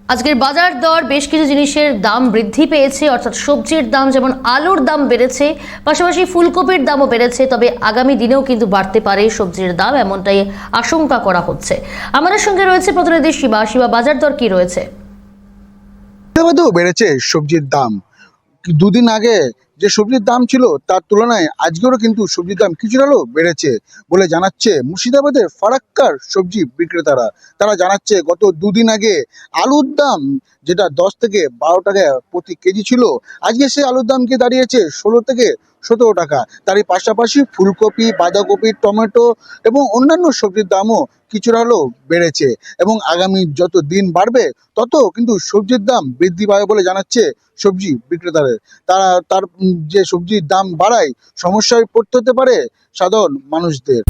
আজকের বাজার দর বেশ কিছু জিনিসের দাম বৃদ্ধি পেয়েছে, অর্থাৎ সবজির দাম যেমন আলুর দাম বেড়েছে, পাশাপাশি ফুলকপির দামও বেড়েছে। তবে আগামী দিনেও কিন্তু বাড়তে পারে সবজির দাম, এমনটাই আশঙ্কা করা হচ্ছে। আমাদের সঙ্গে রয়েছে প্রতিনিধি শিবা। শিবা, বাজার দর কি রয়েছে? বেড়েছে সবজির দাম। দুদিন আগে যে সবজির দাম ছিল তার তুলনায় আজকেরও কিন্তু সবজির দাম কিছুটা হলেও বেড়েছে বলে জানাচ্ছে মুর্শিদাবাদের ফারাক্কার সবজি বিক্রেতারা। তারা জানাচ্ছে গত দুদিন আগে আলুর দাম যেটা 10 থেকে 12 টাকা প্রতি কেজি ছিল, আজকে সেই আলুর দাম গিয়ে দাঁড়িয়েছে 16 থেকে 17 টাকা। তারই পাশাপাশি ফুলকপি, বাঁধাকপি, টমেটো এবং অন্যান্য সবজির দামও কিছুটা হলেও বেড়েছে এবং আগামী যত দিন বাড়বে তত কিন্তু সবজির দাম বৃদ্ধি পাবে বলে জানাচ্ছে সবজি বিক্রেতারা। তার যে সবজির দাম বাড়ায় সমস্যায় পড়তে হতে পারে সাধারণ মানুষদের।